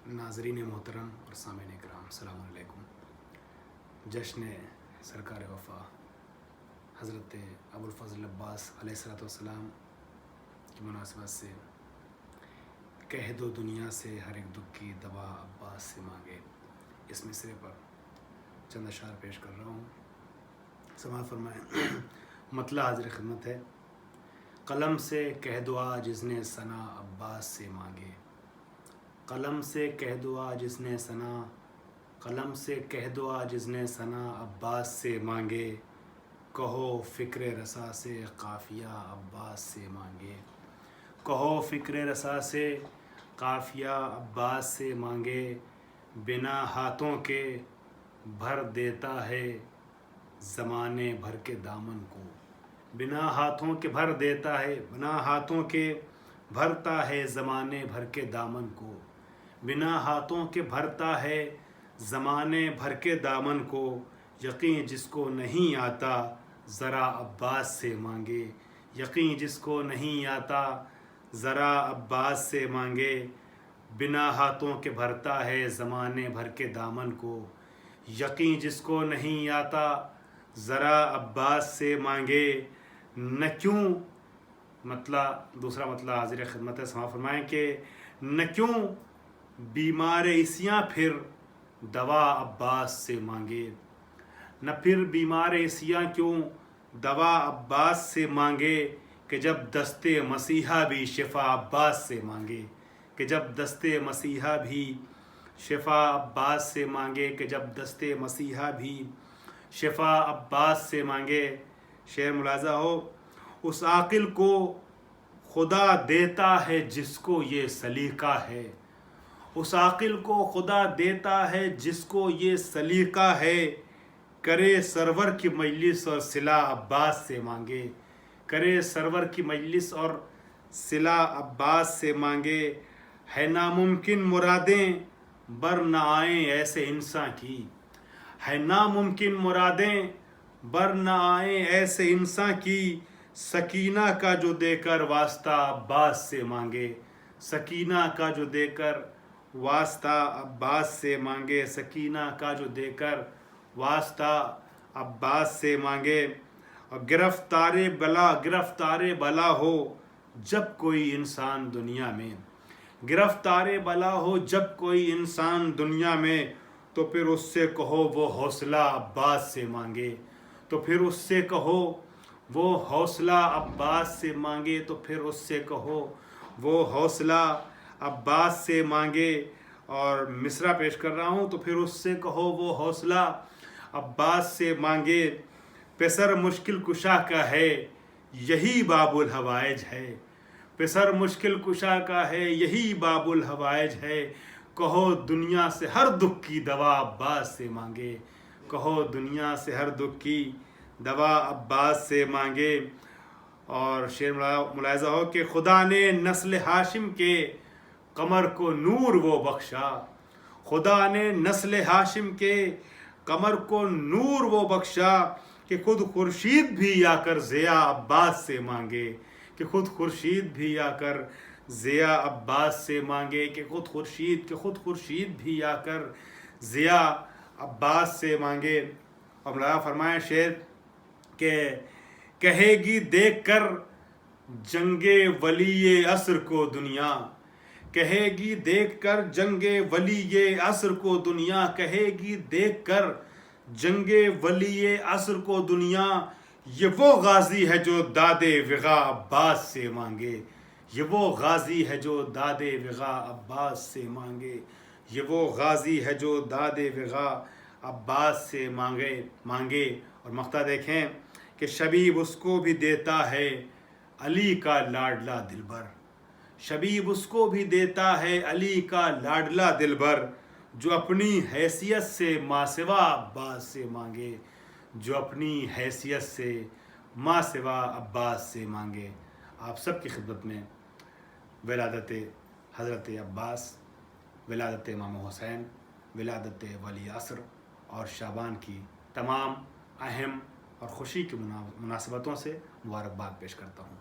ناظرین محترم اور سامعین کرام، السلام علیکم۔ جشن سرکار وفا حضرت ابوالفضل عباس علیہ السلام کی مناسبت سے کہہ دو دنیا سے ہر ایک دکھ کی دوا عباس سے مانگے، اس مصرے پر چند اشعار پیش کر رہا ہوں، سماعت فرمائیں۔ مطلع حاضر خدمت ہے۔ قلم سے کہہ دعا جس نے ثنا عباس سے مانگے، قلم سے کہہ دعا جس نے ثنا، قلم سے کہہ دعا جس نے ثنا عباس سے مانگے، کہو فکر رسا سے قافیہ عباس سے مانگے، کہو فکر رسا سے قافیہ عباس سے مانگے، بنا ہاتھوں کے بھر دیتا ہے زمانے بھر کے دامن کو، بنا ہاتھوں کے بھر دیتا ہے، بنا ہاتھوں کے بھرتا ہے زمانے بھر کے دامن کو، بنا ہاتھوں کے بھرتا ہے زمانے بھر کے دامن کو، یقین جس کو نہیں آتا ذرا عباس سے مانگے، یقین جس کو نہیں آتا ذرا عباس سے مانگے، بنا ہاتھوں کے بھرتا ہے زمانے بھر کے دامن کو، یقین جس کو نہیں آتا ذرا عباس سے مانگے، نہ کیوں دوسرا مطلب حاضر خدمت ہے، سماعت فرمائیں کہ نہ کیوں بیمار عیسیاں پھر دوا عباس سے مانگے، نہ پھر بیمار عیسیاں کیوں دوا عباس سے مانگے، کہ جب دست مسیحا بھی شفا عباس سے مانگے، کہ جب دست مسیحا بھی شفا عباس سے مانگے، کہ جب دست مسیحا بھی شفا عباس سے مانگے۔ شعر ملاحظہ ہو، اس عاقل کو خدا دیتا ہے جس کو یہ سلیقہ ہے، اس عاقل کو خدا دیتا ہے جس کو یہ سلیقہ ہے، کرے سرور کی مجلس اور صلہ عباس سے مانگے، کرے سرور کی مجلس اور صلہ عباس سے مانگے، ہے ناممکن مرادیں بر نہ آئیں ایسے انسان کی، ہے ناممکن مرادیں بر نہ آئیں ایسے انسان کی، سکینہ کا جو دے کر واسطہ عباس سے مانگے، سکینہ کا جو دے کر واسطہ عباس سے مانگے، سکینہ کا جو دے کر واسطہ عباس سے مانگے، اور گرفتار بلا ہو جب کوئی انسان دنیا میں، گرفتار بلا ہو جب کوئی انسان دنیا میں، تو پھر اس سے کہو وہ حوصلہ عباس سے مانگے، تو پھر اس سے کہو وہ حوصلہ عباس سے مانگے، تو پھر اس سے کہو وہ حوصلہ عباس سے مانگے۔ اور مصرع پیش کر رہا ہوں، تو پھر اس سے کہو وہ حوصلہ عباس سے مانگے، پسر مشکل کشا کا ہے یہی باب الحوائج ہے، پسر مشکل کشا کا ہے یہی باب الحوائج ہے، کہو دنیا سے ہر دکھ کی دوا عباس سے مانگے، کہو دنیا سے ہر دکھ کی دوا عباس سے مانگے۔ اور شعر ملاحظہ ہو کہ خدا نے نسل ہاشم کے قمر کو نور وہ بخشا، خدا نے نسل ہاشم کے قمر کو نور وہ بخشا، کہ خود خورشید بھی آ کر ضیاء عباس سے مانگے، کہ خود خورشید بھی آ کر ضیاء عباس سے مانگے، کہ خود خورشید بھی آ کر ضیاء عباس سے مانگے۔ اور ملاحظہ فرمائیں شعر کہ کہے گی دیکھ کر جنگ ولی عصر کو دنیا، کہے گی دیکھ کر جنگ ولی عصر کو دنیا، کہے گی دیکھ کر جنگ ولی عصر کو دنیا، یہ وہ غازی ہے جو داد وغا عباس سے مانگے، یہ وہ غازی ہے جو داد وغا عباس سے مانگے، یہ وہ غازی ہے جو داد وغا عباس سے مانگے۔ اور مقطع دیکھیں کہ شبیب اس کو بھی دیتا ہے علی کا لاڈلا دلبر، شبیب اس کو بھی دیتا ہے علی کا لاڈلا دلبر، جو اپنی حیثیت سے ماسوا عباس سے مانگے، جو اپنی حیثیت سے ماسوا عباس سے مانگے۔ آپ سب کی خدمت میں ولادت حضرت عباس، ولادت امام حسین، ولادت ولی عصر اور شعبان کی تمام اہم اور خوشی کی مناسبتوں سے مبارکباد پیش کرتا ہوں۔